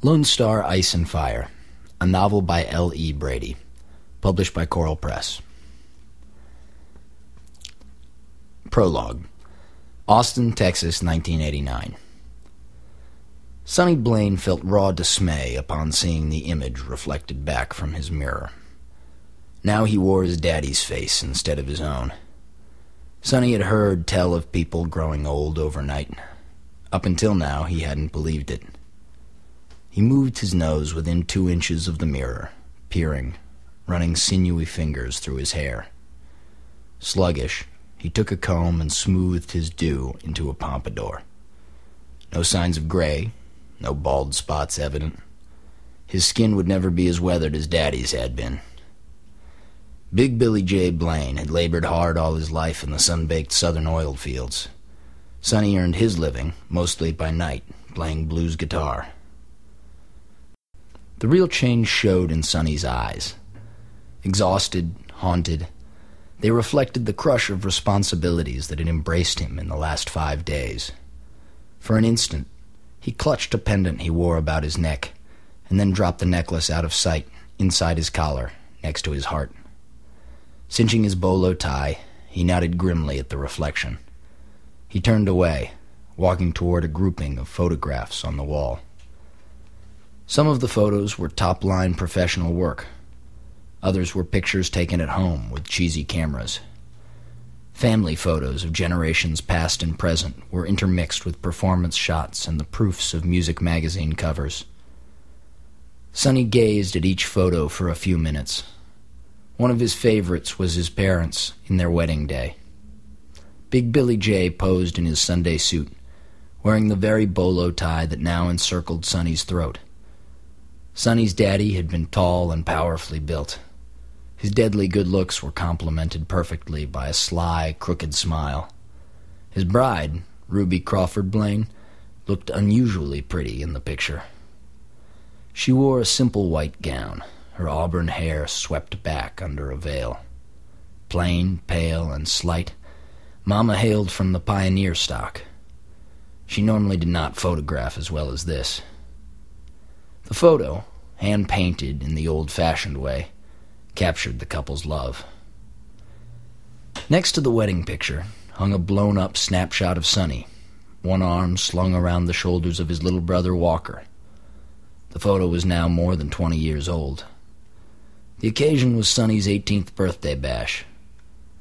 Lone Star, Ice and Fire, a novel by L.E. Brady, published by Coral Press. Prologue. Austin, Texas, 1989. Sonny Blaine felt raw dismay upon seeing the image reflected back from his mirror. Now he wore his daddy's face instead of his own. Sonny had heard tell of people growing old overnight. Up until now, he hadn't believed it. He moved his nose within 2 inches of the mirror, peering, running sinewy fingers through his hair. Sluggish, he took a comb and smoothed his dew into a pompadour. No signs of gray, no bald spots evident. His skin would never be as weathered as Daddy's had been. Big Billy J. Blaine had labored hard all his life in the sun-baked southern oil fields. Sonny earned his living, mostly by night, playing blues guitar. The real change showed in Sonny's eyes. Exhausted, haunted, they reflected the crush of responsibilities that had embraced him in the last 5 days. For an instant, he clutched a pendant he wore about his neck, and then dropped the necklace out of sight, inside his collar, next to his heart. Cinching his bolo tie, he nodded grimly at the reflection. He turned away, walking toward a grouping of photographs on the wall. Some of the photos were top-line professional work. Others were pictures taken at home with cheesy cameras. Family photos of generations past and present were intermixed with performance shots and the proofs of music magazine covers. Sonny gazed at each photo for a few minutes. One of his favorites was his parents in their wedding day. Big Billy J. posed in his Sunday suit, wearing the very bolo tie that now encircled Sonny's throat. Sonny's daddy had been tall and powerfully built. His deadly good looks were complemented perfectly by a sly, crooked smile. His bride, Ruby Crawford Blaine, looked unusually pretty in the picture. She wore a simple white gown, her auburn hair swept back under a veil. Plain, pale, and slight, Mama hailed from the pioneer stock. She normally did not photograph as well as this. The photo, hand-painted in the old-fashioned way, captured the couple's love. Next to the wedding picture hung a blown-up snapshot of Sonny, one arm slung around the shoulders of his little brother Walker. The photo was now more than 20 years old. The occasion was Sonny's 18th birthday bash.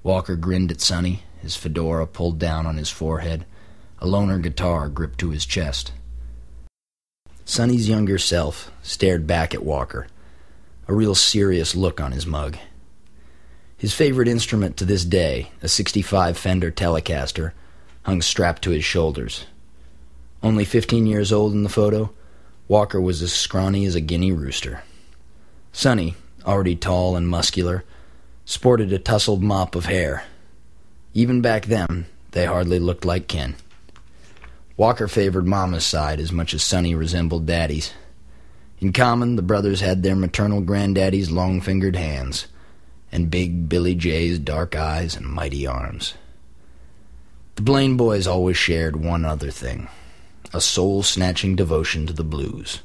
Walker grinned at Sonny, his fedora pulled down on his forehead, a loner guitar gripped to his chest. Sonny's younger self stared back at Walker, a real serious look on his mug. His favorite instrument to this day, a '65 Fender Telecaster, hung strapped to his shoulders. Only 15 years old in the photo, Walker was as scrawny as a guinea rooster. Sonny, already tall and muscular, sported a tousled mop of hair. Even back then, they hardly looked like kin. Walker favored Mama's side as much as Sonny resembled Daddy's. In common, the brothers had their maternal granddaddy's long-fingered hands, and Big Billy J's dark eyes and mighty arms. The Blaine boys always shared one other thing, a soul-snatching devotion to the blues.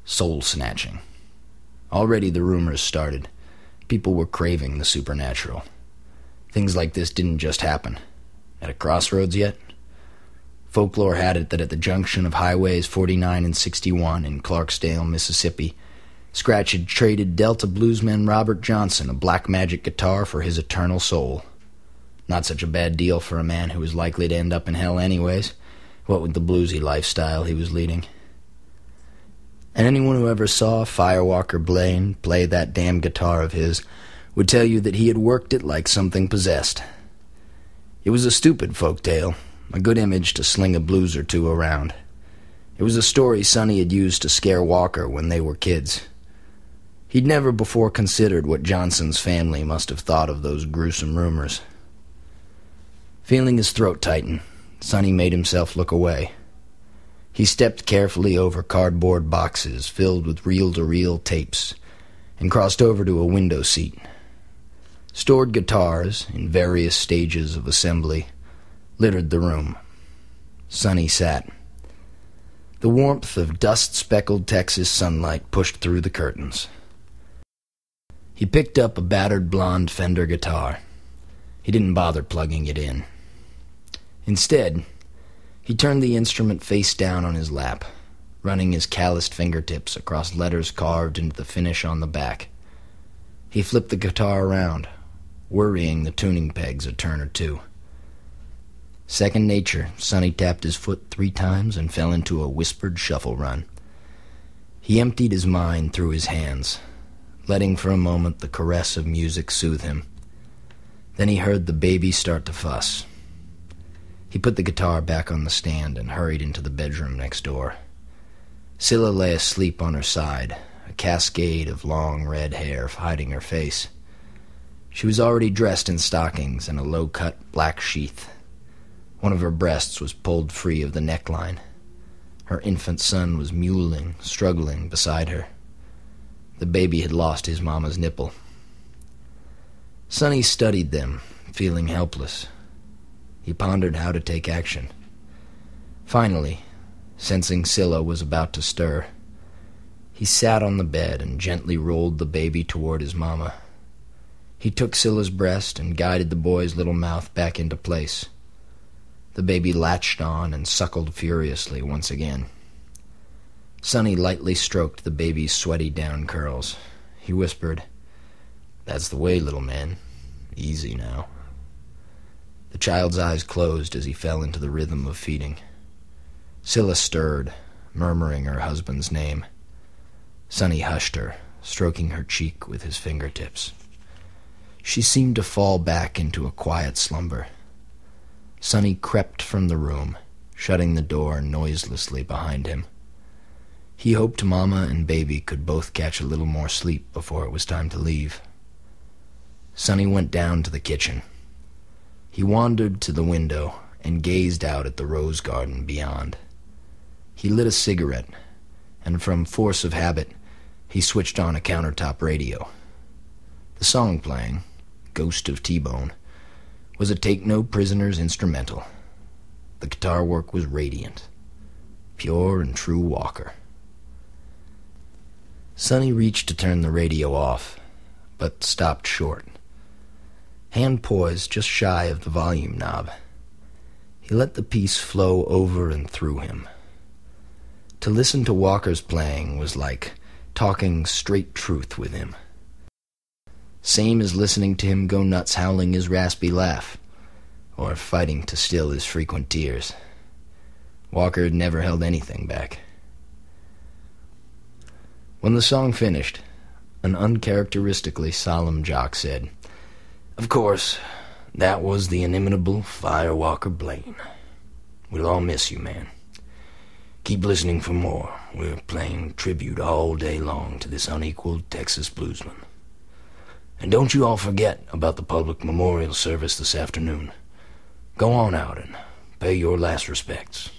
Soul-snatching. Already the rumors started. People were craving the supernatural. Things like this didn't just happen. At a crossroads yet? Folklore had it that at the junction of highways 49 and 61 in Clarksdale, Mississippi, Scratch had traded Delta bluesman Robert Johnson a black magic guitar for his eternal soul. Not such a bad deal for a man who was likely to end up in hell anyways, what with the bluesy lifestyle he was leading. And anyone who ever saw Firewalker Blaine play that damn guitar of his would tell you that he had worked it like something possessed. It was a stupid folktale, a good image to sling a blues or two around. It was a story Sonny had used to scare Walker when they were kids. He'd never before considered what Johnson's family must have thought of those gruesome rumors. Feeling his throat tighten, Sonny made himself look away. He stepped carefully over cardboard boxes filled with reel-to-reel tapes and crossed over to a window seat. Stored guitars, in various stages of assembly, littered the room. Sonny sat. The warmth of dust-speckled Texas sunlight pushed through the curtains. He picked up a battered blonde Fender guitar. He didn't bother plugging it in. Instead, he turned the instrument face down on his lap, running his calloused fingertips across letters carved into the finish on the back. He flipped the guitar around, worrying the tuning pegs a turn or two. Second nature, Sonny tapped his foot 3 times and fell into a whispered shuffle run. He emptied his mind through his hands, letting for a moment the caress of music soothe him. Then he heard the baby start to fuss. He put the guitar back on the stand and hurried into the bedroom next door. Scylla lay asleep on her side, a cascade of long red hair hiding her face. She was already dressed in stockings and a low-cut black sheath. One of her breasts was pulled free of the neckline. Her infant son was mewling, struggling beside her. The baby had lost his mama's nipple. Sonny studied them, feeling helpless. He pondered how to take action. Finally, sensing Scylla was about to stir, he sat on the bed and gently rolled the baby toward his mama. He took Scylla's breast and guided the boy's little mouth back into place. The baby latched on and suckled furiously once again. Sonny lightly stroked the baby's sweaty down curls. He whispered, "That's the way, little man. Easy now." The child's eyes closed as he fell into the rhythm of feeding. Scylla stirred, murmuring her husband's name. Sonny hushed her, stroking her cheek with his fingertips. She seemed to fall back into a quiet slumber. Sonny crept from the room, shutting the door noiselessly behind him. He hoped Mama and Baby could both catch a little more sleep before it was time to leave. Sonny went down to the kitchen. He wandered to the window and gazed out at the rose garden beyond. He lit a cigarette, and from force of habit, he switched on a countertop radio. The song playing, Ghost of T-Bone, was a Take No Prisoners instrumental. The guitar work was radiant, pure and true Walker. Sonny reached to turn the radio off, but stopped short. Hand poised just shy of the volume knob, he let the piece flow over and through him. To listen to Walker's playing was like talking straight truth with him. Same as listening to him go nuts howling his raspy laugh, or fighting to still his frequent tears. Walker had never held anything back. When the song finished, an uncharacteristically solemn jock said, "Of course, that was the inimitable Firewalker Blaine. We'll all miss you, man. Keep listening for more. We're playing tribute all day long to this unequaled Texas bluesman. And don't you all forget about the public memorial service this afternoon. Go on out and pay your last respects."